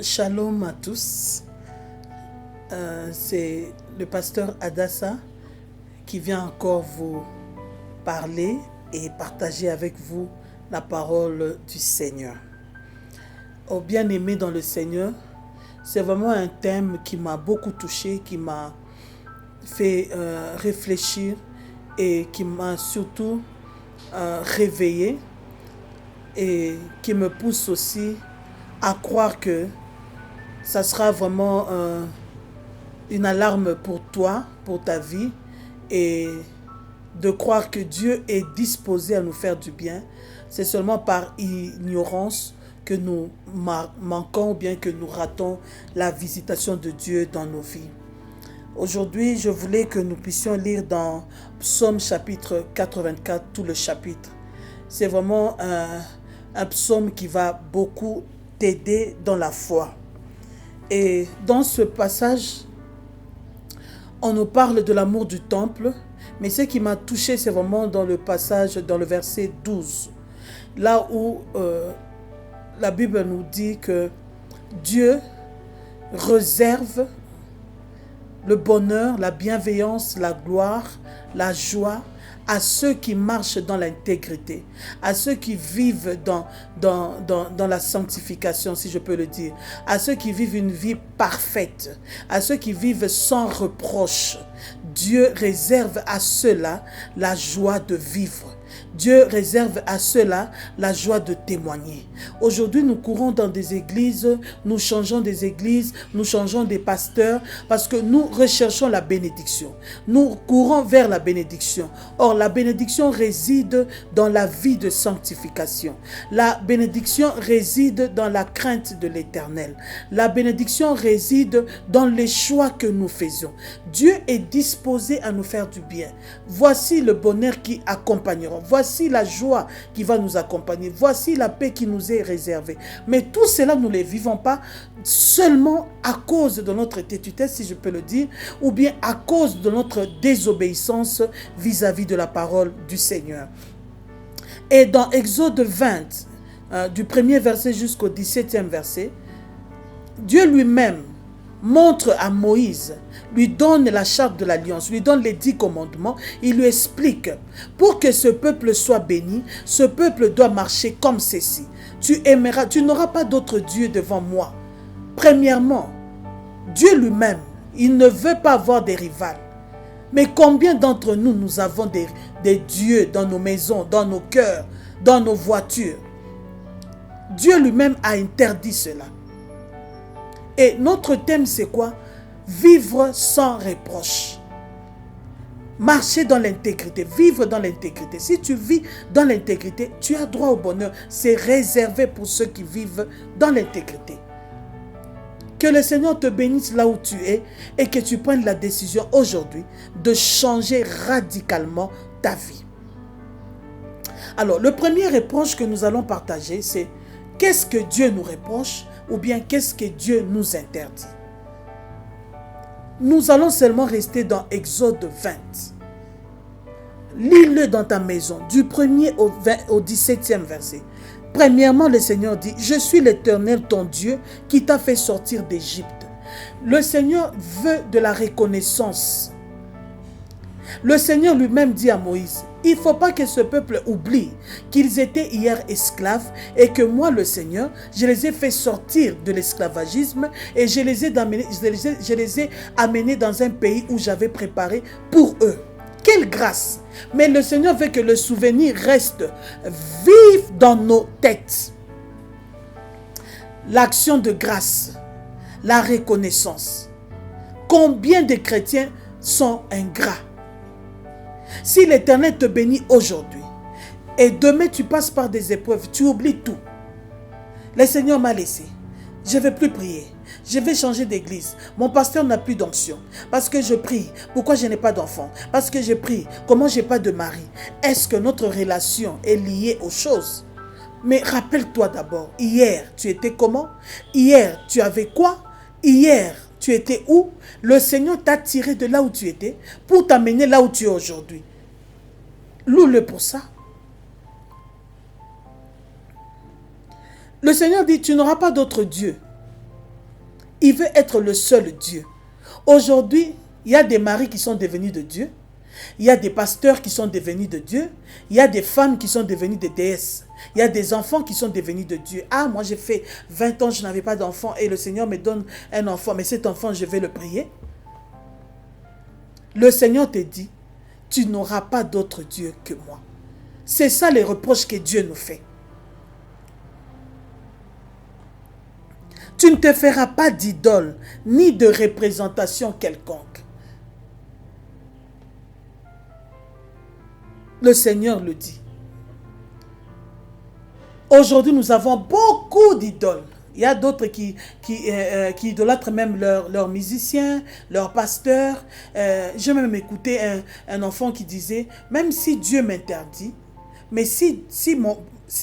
Shalom à tous. C'est le pasteur Adassa qui vient encore vous parler et partager avec vous la parole du Seigneur. Oh bien-aimé dans le Seigneur, c'est vraiment un thème qui m'a beaucoup touché, qui m'a fait réfléchir et qui m'a surtout réveillé et qui me pousse aussi à croire que ça sera vraiment une alarme pour toi, pour ta vie, et de croire que Dieu est disposé à nous faire du bien. C'est seulement par ignorance que nous manquons ou bien que nous ratons la visitation de Dieu dans nos vies. Aujourd'hui, je voulais que nous puissions lire dans Psaume chapitre 84, tout le chapitre. C'est vraiment un psaume qui va beaucoup t'aider dans la foi. Et dans ce passage, on nous parle de l'amour du temple, mais ce qui m'a touché, c'est vraiment dans le passage, dans le verset 12, là où la Bible nous dit que Dieu réserve le bonheur, la bienveillance, la gloire, la joie à ceux qui marchent dans l'intégrité, à ceux qui vivent dans la sanctification, si je peux le dire, à ceux qui vivent une vie parfaite, à ceux qui vivent sans reproche. Dieu réserve à ceux-là la joie de vivre. Dieu réserve à ceux-là la joie de témoigner. Aujourd'hui, nous courons dans des églises, nous changeons des églises, nous changeons des pasteurs parce que nous recherchons la bénédiction. Nous courons vers la bénédiction. Or, la bénédiction réside dans la vie de sanctification. La bénédiction réside dans la crainte de l'Éternel. La bénédiction réside dans les choix que nous faisons. Dieu est disposé à nous faire du bien. Voici le bonheur qui accompagnera. Voici la joie qui va nous accompagner. Voici la paix qui nous est réservée. Mais tout cela, nous ne les vivons pas seulement à cause de notre têtudesse, si je peux le dire, ou bien à cause de notre désobéissance vis-à-vis de la parole du Seigneur. Et dans Exode 20, du premier verset jusqu'au 17e verset, Dieu lui-même montre à Moïse, lui donne la charte de l'alliance, lui donne les 10 commandements, il lui explique, pour que ce peuple soit béni, ce peuple doit marcher comme ceci. Tu aimeras, tu n'auras pas d'autre Dieu devant moi. Premièrement, Dieu lui-même, il ne veut pas avoir des rivales. Mais combien d'entre nous, nous avons des dieux dans nos maisons, dans nos cœurs, dans nos voitures? Dieu lui-même a interdit cela. Et notre thème, c'est quoi? Vivre sans reproche. Marcher dans l'intégrité, vivre dans l'intégrité. Si tu vis dans l'intégrité, tu as droit au bonheur. C'est réservé pour ceux qui vivent dans l'intégrité. Que le Seigneur te bénisse là où tu es et que tu prennes la décision aujourd'hui de changer radicalement ta vie. Alors, le premier reproche que nous allons partager, c'est qu'est-ce que Dieu nous reproche ou bien qu'est-ce que Dieu nous interdit? Nous allons seulement rester dans Exode 20. Lis-le dans ta maison, du 1er au 17e verset. Premièrement, le Seigneur dit, « Je suis l'Éternel, ton Dieu, qui t'a fait sortir d'Égypte. » Le Seigneur veut de la reconnaissance. Le Seigneur lui-même dit à Moïse, il ne faut pas que ce peuple oublie qu'ils étaient hier esclaves et que moi, le Seigneur, je les ai fait sortir de l'esclavagisme et je les ai amenés dans un pays où j'avais préparé pour eux. Quelle grâce! Mais le Seigneur veut que le souvenir reste vif dans nos têtes. L'action de grâce, la reconnaissance. Combien de chrétiens sont ingrats? Si l'Éternel te bénit aujourd'hui et demain tu passes par des épreuves, tu oublies tout. Le Seigneur m'a laissé. Je ne vais plus prier. Je vais changer d'église. Mon pasteur n'a plus d'onction. Parce que je prie. Pourquoi je n'ai pas d'enfant? Parce que je prie. Comment je n'ai pas de mari? Est-ce que notre relation est liée aux choses? Mais rappelle-toi d'abord, hier, tu étais comment? Hier, tu avais quoi? Hier, tu étais où? Le Seigneur t'a tiré de là où tu étais pour t'amener là où tu es aujourd'hui. Loue-le pour ça. Le Seigneur dit, tu n'auras pas d'autre Dieu. Il veut être le seul Dieu. Aujourd'hui, il y a des maris qui sont devenus de Dieu. Il y a des pasteurs qui sont devenus de Dieu. Il y a des femmes qui sont devenues des déesses. Il y a des enfants qui sont devenus de Dieu. Ah, moi j'ai fait 20 ans, je n'avais pas d'enfant et le Seigneur me donne un enfant. Mais cet enfant, je vais le prier. Le Seigneur te dit, tu n'auras pas d'autre Dieu que moi. C'est ça les reproches que Dieu nous fait. Tu ne te feras pas d'idole, ni de représentation quelconque. Le Seigneur le dit. Aujourd'hui, nous avons beaucoup d'idoles. Il y a d'autres qui idolâtrent même leurs musiciens, leurs pasteurs. J'ai même écouté un enfant qui disait, même si Dieu m'interdit, mais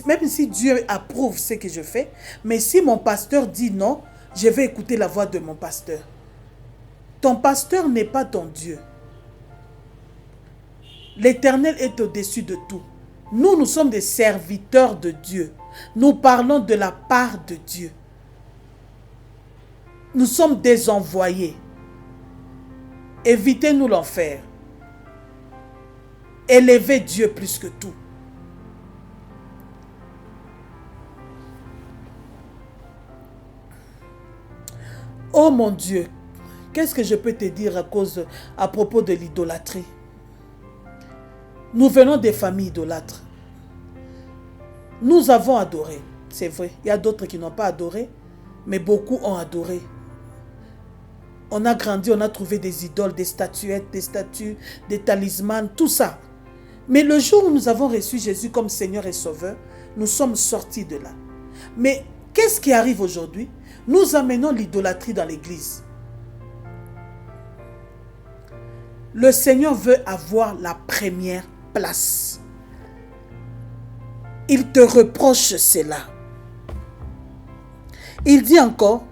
même si Dieu approuve ce que je fais, mais si mon pasteur dit non, je vais écouter la voix de mon pasteur. Ton pasteur n'est pas ton Dieu. L'Éternel est au-dessus de tout. Nous sommes des serviteurs de Dieu. Nous parlons de la part de Dieu. Nous sommes des envoyés. Évitez-nous l'enfer. Élevez Dieu plus que tout. Oh mon Dieu, qu'est-ce que je peux te dire à propos de l'idolâtrie? Nous venons des familles idolâtres. Nous avons adoré, c'est vrai. Il y a d'autres qui n'ont pas adoré, mais beaucoup ont adoré. On a grandi, on a trouvé des idoles, des statuettes, des statues, des talismans, tout ça. Mais le jour où nous avons reçu Jésus comme Seigneur et Sauveur, nous sommes sortis de là. Mais qu'est-ce qui arrive aujourd'hui? Nous amenons l'idolâtrie dans l'église. Le Seigneur veut avoir la première place. Il te reproche cela. Il dit encore,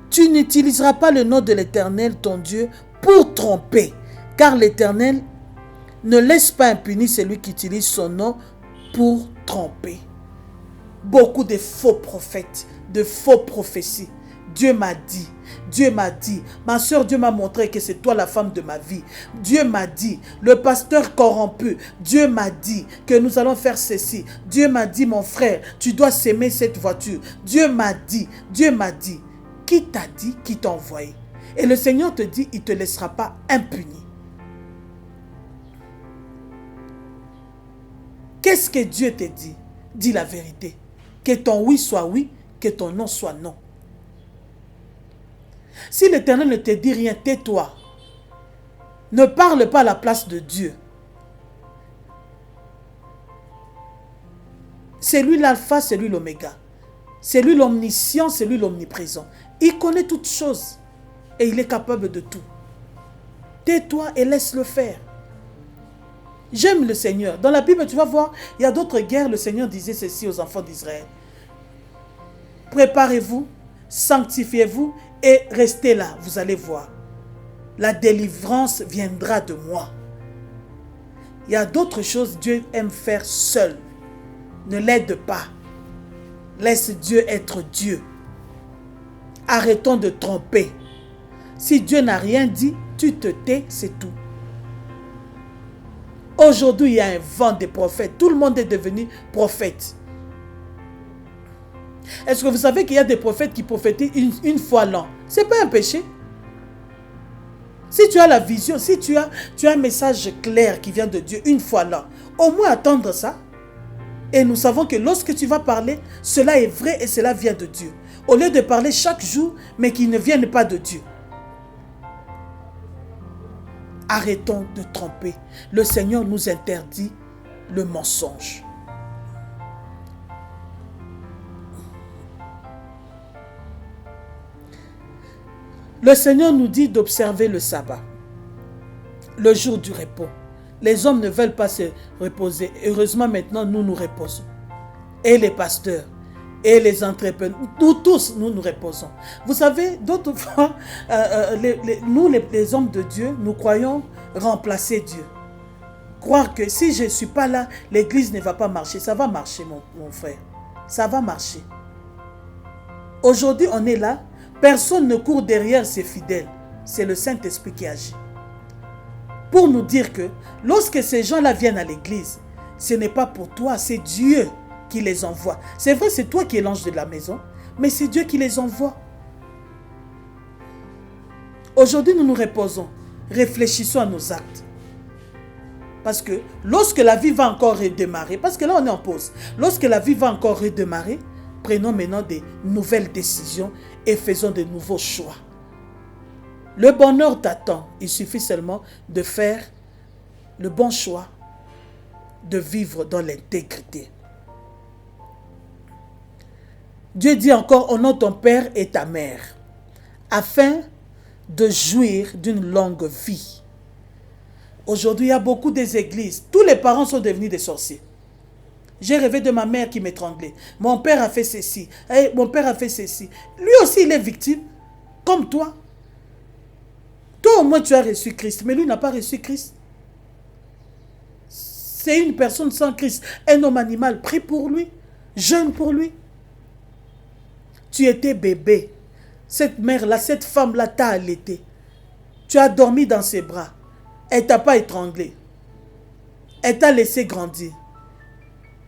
tu n'utiliseras pas le nom de l'Éternel, ton Dieu, pour tromper, car l'Éternel ne laisse pas impuni celui qui utilise son nom pour tromper. Beaucoup de faux prophètes, de faux prophéties. Dieu m'a dit, ma soeur, Dieu m'a montré que c'est toi la femme de ma vie. Dieu m'a dit, le pasteur corrompu, Dieu m'a dit que nous allons faire ceci. Dieu m'a dit, mon frère, tu dois s'aimer cette voiture. Dieu m'a dit. Qui t'a dit, qui t'a envoyé? Et le Seigneur te dit, il ne te laissera pas impuni. Qu'est-ce que Dieu te dit? Dis la vérité. Que ton oui soit oui, que ton non soit non. Si l'Éternel ne te dit rien, tais-toi. Ne parle pas à la place de Dieu. C'est lui l'alpha, c'est lui l'oméga. C'est lui l'omniscient, c'est lui l'omniprésent. Il connaît toutes choses et il est capable de tout. Tais-toi et laisse-le faire. J'aime le Seigneur. Dans la Bible, tu vas voir, il y a d'autres guerres, le Seigneur disait ceci aux enfants d'Israël. Préparez-vous, sanctifiez-vous et restez là, vous allez voir. La délivrance viendra de moi. Il y a d'autres choses Dieu aime faire seul. Ne l'aide pas. Laisse Dieu être Dieu. Arrêtons de tromper. Si Dieu n'a rien dit, tu te tais, c'est tout. Aujourd'hui, il y a un vent des prophètes. Tout le monde est devenu prophète. Est-ce que vous savez qu'il y a des prophètes qui prophétisent une fois l'an? Ce n'est pas un péché. Si tu as la vision, si tu as un message clair qui vient de Dieu une fois l'an, au moins attendre ça. Et nous savons que lorsque tu vas parler, cela est vrai et cela vient de Dieu. Au lieu de parler chaque jour, mais qui ne viennent pas de Dieu. Arrêtons de tromper. Le Seigneur nous interdit le mensonge. Le Seigneur nous dit d'observer le sabbat, le jour du repos. Les hommes ne veulent pas se reposer. Heureusement, maintenant, nous nous reposons. Et les pasteurs, et les entrepreneurs, nous tous, nous nous reposons. Vous savez, d'autres fois, nous, les hommes de Dieu, nous croyons remplacer Dieu. Croire que si je ne suis pas là, l'église ne va pas marcher. Ça va marcher, mon frère. Ça va marcher. Aujourd'hui, on est là Personne ne court derrière ses fidèles. C'est le Saint-Esprit qui agit. Pour nous dire que lorsque ces gens-là viennent à l'église, ce n'est pas pour toi, c'est Dieu qui les envoie. C'est vrai, c'est toi qui es l'ange de la maison, mais c'est Dieu qui les envoie. Aujourd'hui, nous nous reposons. Réfléchissons à nos actes. Parce que lorsque la vie va encore redémarrer, parce que là on est en pause, lorsque la vie va encore redémarrer, prenons maintenant des nouvelles décisions et faisons de nouveaux choix. Le bonheur t'attend. Il suffit seulement de faire le bon choix, de vivre dans l'intégrité. Dieu dit encore, honore ton père et ta mère, afin de jouir d'une longue vie. Aujourd'hui, il y a beaucoup des églises. Tous les parents sont devenus des sorciers. J'ai rêvé de ma mère qui m'étranglait. Mon père a fait ceci. Mon père a fait ceci. Lui aussi, il est victime, comme toi. Toi, au moins, tu as reçu Christ. Mais lui n'a pas reçu Christ. C'est une personne sans Christ. Un homme animal. Prie pour lui. Jeûne pour lui. Tu étais bébé. Cette mère-là, cette femme-là t'a allaité. Tu as dormi dans ses bras. Elle ne t'a pas étranglé. Elle t'a laissé grandir.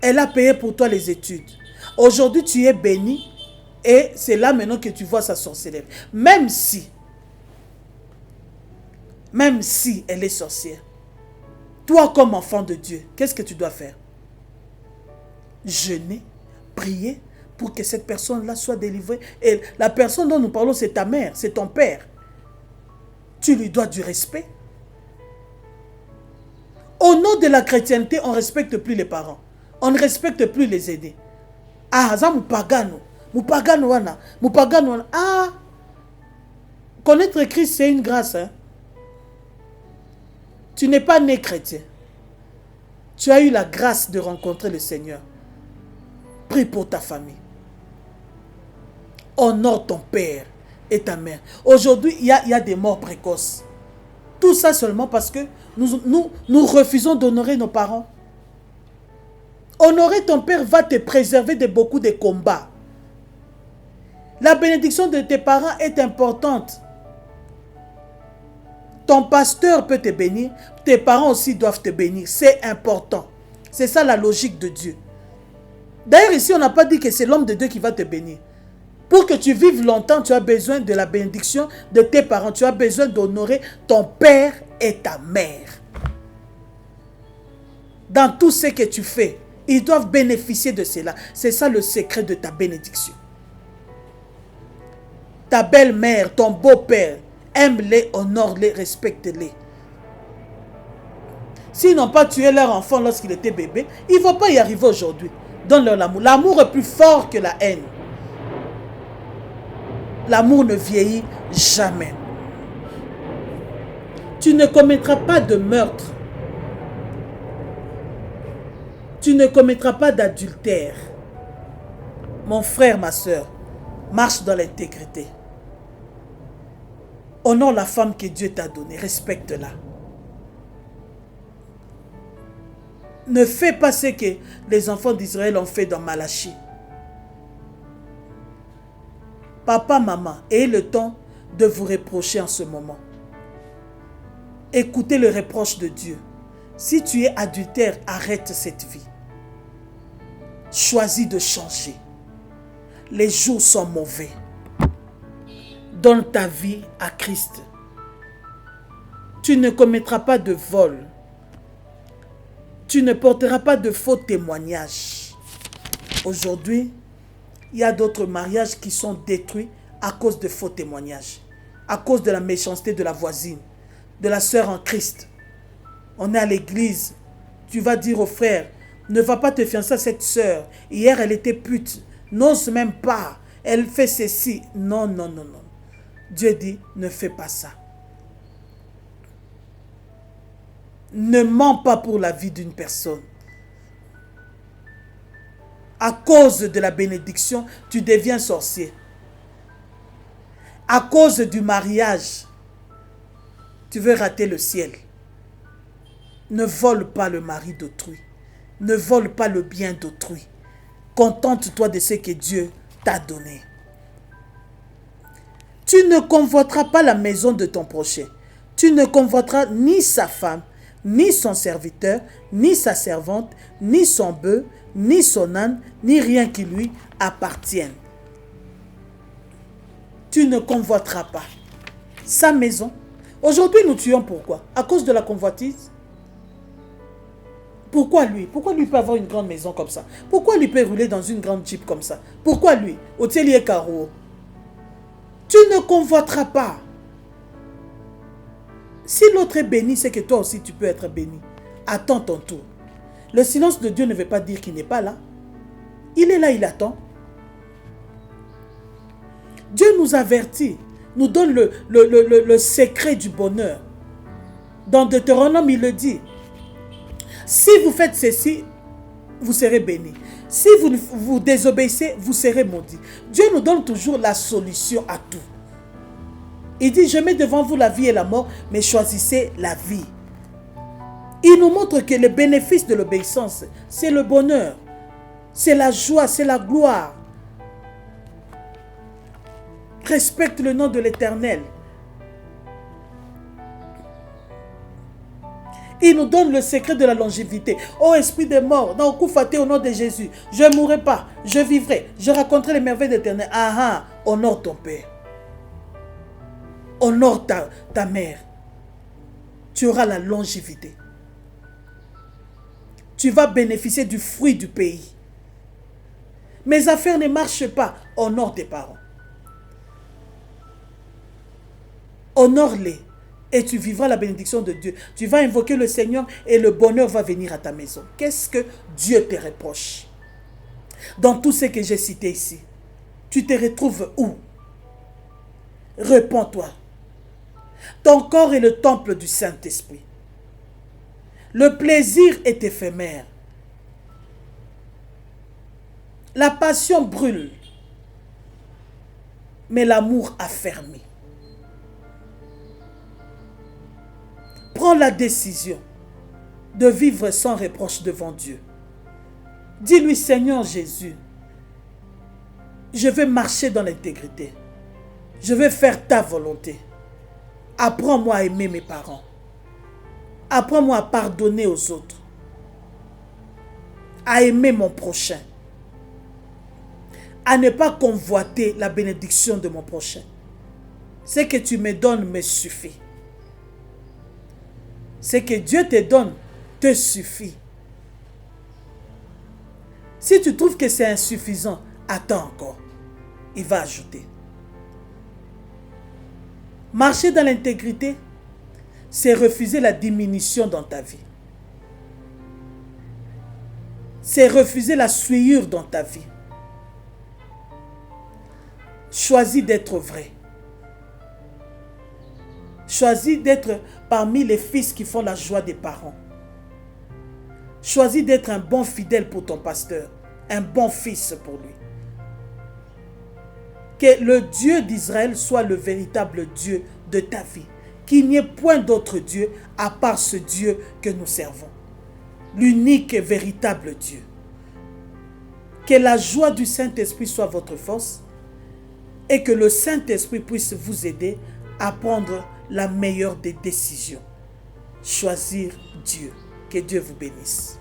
Elle a payé pour toi les études. Aujourd'hui, tu es béni. Et c'est là maintenant que tu vois sa sorcellerie. Même si elle est sorcière, toi comme enfant de Dieu, qu'est-ce que tu dois faire? Jeûner, prier pour que cette personne-là soit délivrée. Et la personne dont nous parlons, c'est ta mère, c'est ton père. Tu lui dois du respect. Au nom de la chrétienté, on ne respecte plus les parents. On ne respecte plus les aînés. Ah, ça moupagano. Moupagano wana. Moupagano wana. Ah, connaître Christ, c'est une grâce. Hein? Tu n'es pas né chrétien. Tu as eu la grâce de rencontrer le Seigneur. Prie pour ta famille. Honore ton père et ta mère. Aujourd'hui, il y a des morts précoces. Tout ça seulement parce que nous refusons d'honorer nos parents. Honorer ton père va te préserver de beaucoup de combats. La bénédiction de tes parents est importante. Ton pasteur peut te bénir, tes parents aussi doivent te bénir. C'est important. C'est ça la logique de Dieu. D'ailleurs, ici, on n'a pas dit que c'est l'homme de Dieu qui va te bénir. Pour que tu vives longtemps, tu as besoin de la bénédiction de tes parents. Tu as besoin d'honorer ton père et ta mère. Dans tout ce que tu fais, ils doivent bénéficier de cela. C'est ça le secret de ta bénédiction. Ta belle-mère, ton beau-père, aime-les, honore-les, respecte-les. S'ils n'ont pas tué leur enfant lorsqu'il était bébé, ils ne vont pas y arriver aujourd'hui. Donne-leur l'amour. L'amour est plus fort que la haine. L'amour ne vieillit jamais. Tu ne commettras pas de meurtre. Tu ne commettras pas d'adultère. Mon frère, ma soeur, marche dans l'intégrité. Honore la femme que Dieu t'a donnée. Respecte-la. Ne fais pas ce que les enfants d'Israël ont fait dans Malachie. Papa, maman, ayez le temps de vous reprocher en ce moment. Écoutez le reproche de Dieu. Si tu es adultère, arrête cette vie. Choisis de changer. Les jours sont mauvais. Donne ta vie à Christ. Tu ne commettras pas de vol. Tu ne porteras pas de faux témoignages. Aujourd'hui, il y a d'autres mariages qui sont détruits à cause de faux témoignages. À cause de la méchanceté de la voisine, de la sœur en Christ. On est à l'église. Tu vas dire au frère, ne va pas te fiancer à cette sœur. Hier, elle était pute. N'ose même pas. Elle fait ceci. Non, non, non, non. Dieu dit, ne fais pas ça. Ne mens pas pour la vie d'une personne. À cause de la bénédiction, tu deviens sorcier. À cause du mariage, tu veux rater le ciel. Ne vole pas le mari d'autrui. Ne vole pas le bien d'autrui. Contente-toi de ce que Dieu t'a donné. Tu ne convoiteras pas la maison de ton prochain. Tu ne convoiteras ni sa femme, ni son serviteur, ni sa servante, ni son bœuf, ni son âne, ni rien qui lui appartienne. Tu ne convoiteras pas sa maison. Aujourd'hui, nous tuons pourquoi? À cause de la convoitise. Pourquoi lui? Pourquoi lui peut avoir une grande maison comme ça? Pourquoi lui peut rouler dans une grande jeep comme ça? Pourquoi lui? Hôtelier Caro. Tu ne convoiteras pas. Si l'autre est béni, c'est que toi aussi tu peux être béni. Attends ton tour. Le silence de Dieu ne veut pas dire qu'il n'est pas là. Il est là, il attend. Dieu nous avertit, nous donne le secret du bonheur. Dans Deutéronome, il le dit. Si vous faites ceci, vous serez bénis. Si vous vous désobéissez, vous serez maudits. Dieu nous donne toujours la solution à tout. Il dit, je mets devant vous la vie et la mort, mais choisissez la vie. Il nous montre que le bénéfice de l'obéissance, c'est le bonheur, c'est la joie, c'est la gloire. Respecte le nom de l'Éternel. Il nous donne le secret de la longévité. Ô esprit des morts, dans Koufaté au nom de Jésus, je ne mourrai pas, je vivrai, je raconterai les merveilles de l'Éternel. Ah ah, honore ton Père. Honore ta mère. Tu auras la longévité. Tu vas bénéficier du fruit du pays. Mes affaires ne marchent pas. Honore tes parents. Honore-les. Et tu vivras la bénédiction de Dieu. Tu vas invoquer le Seigneur et le bonheur va venir à ta maison. Qu'est-ce que Dieu te reproche? Dans tout ce que j'ai cité ici, tu te retrouves où? Réponds-toi. Ton corps est le temple du Saint-Esprit. Le plaisir est éphémère. La passion brûle, mais l'amour affermit. Prends la décision de vivre sans reproche devant Dieu. Dis-lui, Seigneur Jésus, je veux marcher dans l'intégrité. Je veux faire ta volonté. Apprends-moi à aimer mes parents. Apprends-moi à pardonner aux autres. À aimer mon prochain. À ne pas convoiter la bénédiction de mon prochain. Ce que tu me donnes me suffit. Ce que Dieu te donne te suffit. Si tu trouves que c'est insuffisant, attends encore. Il va ajouter. Marcher dans l'intégrité, c'est refuser la diminution dans ta vie. C'est refuser la souillure dans ta vie. Choisis d'être vrai. Choisis d'être parmi les fils qui font la joie des parents. Choisis d'être un bon fidèle pour ton pasteur, un bon fils pour lui. Que le Dieu d'Israël soit le véritable Dieu de ta vie. Qu'il n'y ait point d'autre Dieu à part ce Dieu que nous servons. L'unique et véritable Dieu. Que la joie du Saint-Esprit soit votre force et que le Saint-Esprit puisse vous aider à prendre la meilleure des décisions. Choisir Dieu. Que Dieu vous bénisse.